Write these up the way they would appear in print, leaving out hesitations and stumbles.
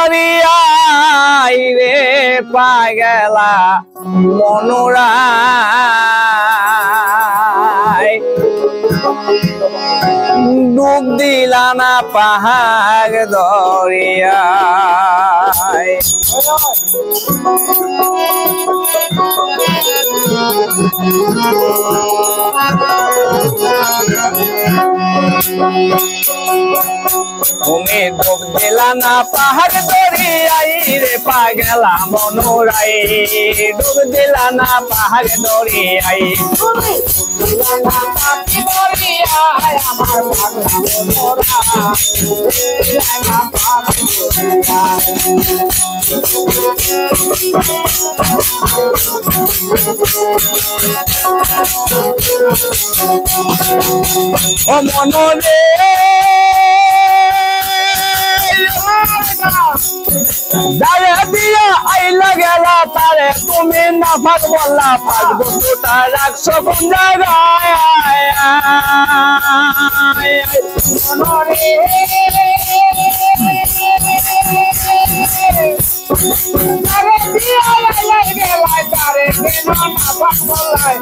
দরিয়াই রে পাগলা মনোরাই ডুব দিলা না পাহাড় দরিয়াই তুমি ডুব দিলা না পাহাড় দরিয়াই রে পাগলা মনোরাই ডুব দিলা না পাহাড় দরিয়াই আমার ও মনরে যারে দিয়া আইলা গেলা তারে তুমি না ফাঁক বললা ফাঁক বন্ধুটা রাখছো কোন জায়গায় মনরে যারে দিয়া আইলা গেলা তারে কেন না ফাঁক বললাই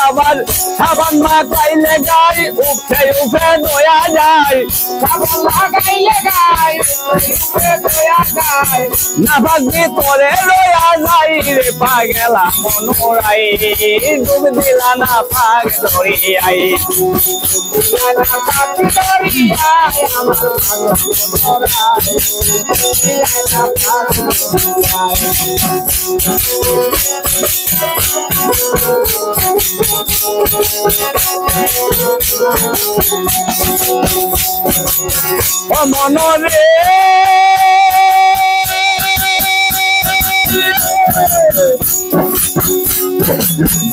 আবার সাবান মা গাইলে গাই উঠে উঠে দয়া যায় সাবান মা গাইলে গাই উঠে দয়া যায় না ভাগ্যে তোরে রয়া যাই রে পাগলা মনোরাই ডুব দিলা না পাগ দরিয়াই ও মনরে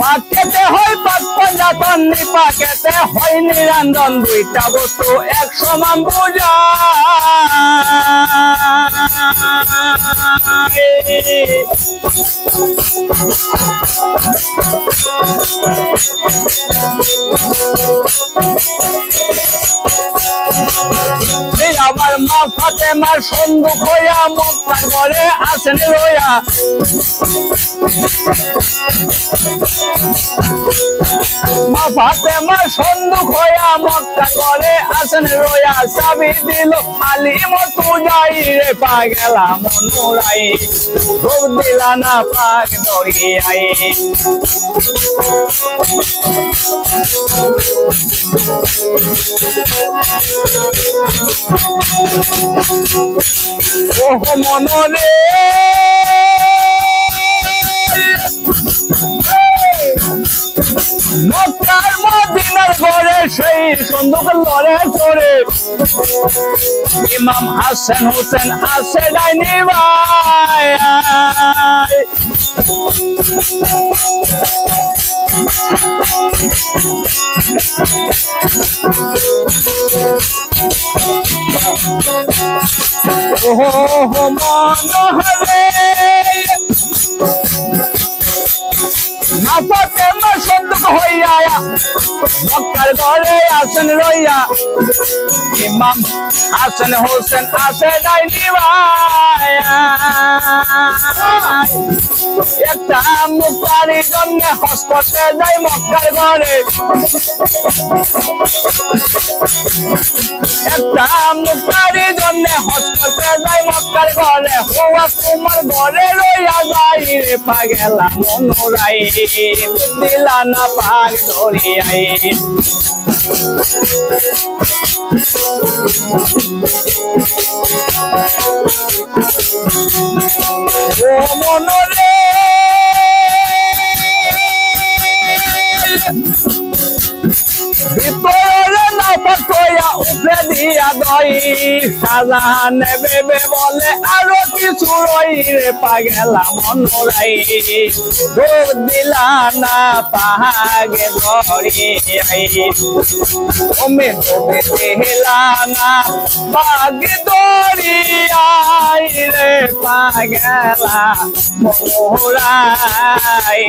পাকেতে হয় পাক পঞ্জাতন পাকেতে হয় নিরঞ্জন দুইটা বস্তু এক সমান বোঝা আমার মা ফাতেমার সন্দুক হইয়া মক্কার ঘরে আসেন রইয়া মা ফাতেমার সন্দুক হইয়া মক্কার ঘরে আসেন রইয়া চাবি দিল আলী মতো যাই রে পাগলা মনোরাই ডুব দিলা না পাগ দরিয়াই ওহ মনরে মক্কার মদিনার ঘরে সেই সন্দুক লড়ে চড়ে ইমাম হাসান হোসেন আসে ডাইনি ভাই ওহ মনোহরে ফাতেমা সন্দুক হইয়া মক্কার ঘরে আসেন রইয়া ইমাম হাসান হোসেন আসে ডাইনি ভাই একটা মুক্তারির জন্য হজ করতে যাই মক্কার ঘরে একটা মুক্তারির জন্য হজ করতে যাই মক্কার ঘরে হওয়া তোমার ঘরে রইয়া যাই রে পাগলা মনোরাই দিলা না পাগ দরিয়াই ও মনরে ভিতরে না পাকয়া উপরে দিয়া দই সাজান বেবে বলে আরো কিছু রই রে পাগলা মনোরাই ডুব দিলা না পাহাগে দরিয়াই তুমি ডুব দিলা না পাগে দরিয়াই রে পাগলা মনোরাই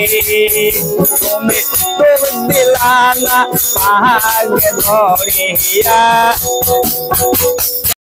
তুমি ডুব দিলা না পাহাগে দরিয়াই নিয়া